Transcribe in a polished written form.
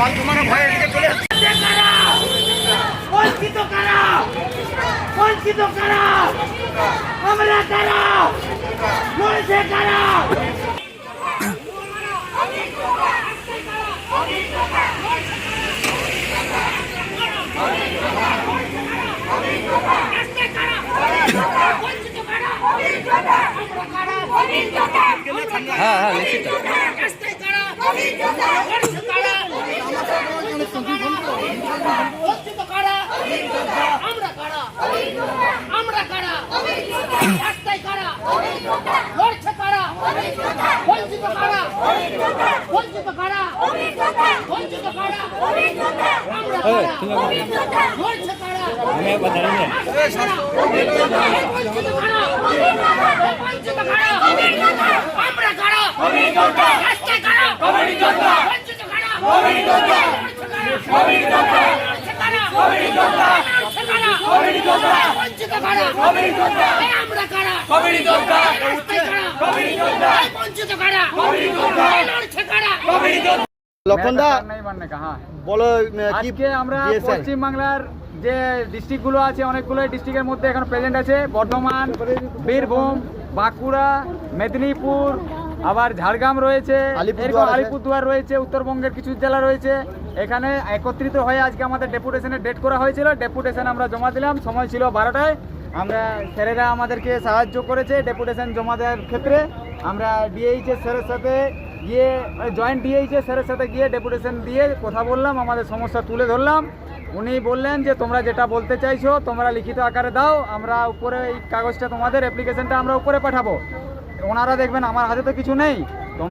জল জমানো ভয়ে এদিকে চলে এসছে। বঞ্চিত কারা, বঞ্চিত কারা, আমরা কারা, লড়ছে কারা। হ্যাঁ হ্যাঁ নিশ্চিত। আমরা কারা, রাস্তায় কারা, লড়ছে কারা, বঞ্চিত কারা, বঞ্চিত কারা, বঞ্চিত কারা, আমরা কারা, লড়ছে কারা, বঞ্চিত কারা, বঞ্চিত কারা, আমরা কারা, রাস্তায় কারা, বঞ্চিত কারা, বঞ্চিত কারা, আমরা কারা, বঞ্চিত কারা, লড়ছে কারা। লক্ষণদা হ্যাঁ, বলো আজকে আমরা পশ্চিমবাংলার যে ডিস্ট্রিক্টগুলো আছে অনেকগুলো ডিস্ট্রিক্টের মধ্যে এখন প্রেজেন্ট আছে। বর্ধমান, বীরভূম, বাঁকুড়া, মেদিনীপুর, আবার ঝাড়গ্রাম রয়েছে, এরকম আলিপুরদুয়ার রয়েছে, উত্তরবঙ্গের কিছু জেলা রয়েছে। এখানে একত্রিত হয়ে আজকে আমাদের ডেপুটেশনের ডেট করা হয়েছিল। ডেপুটেশন আমরা জমা দিলাম, সময় ছিল 12টায়। আমরা স্যারেরা আমাদেরকে সাহায্য করেছে ডেপুটেশন জমা দেওয়ার ক্ষেত্রে। আমরা ডিএইচএস স্যারের সাথে গিয়ে জয়েন্ট ডিএইচএস স্যারের সাথে গিয়ে ডেপুটেশন দিয়ে কথা বললাম, আমাদের সমস্যা তুলে ধরলাম। উনি বললেন যে তোমরা যেটা বলতে চাইছো তোমরা লিখিত আকারে দাও, আমরা উপরে এই কাগজটা তোমাদের অ্যাপ্লিকেশনটা আমরা উপরে পাঠাবো। ওনারা দেখবেন আমার হাতে তো কিছু নেই,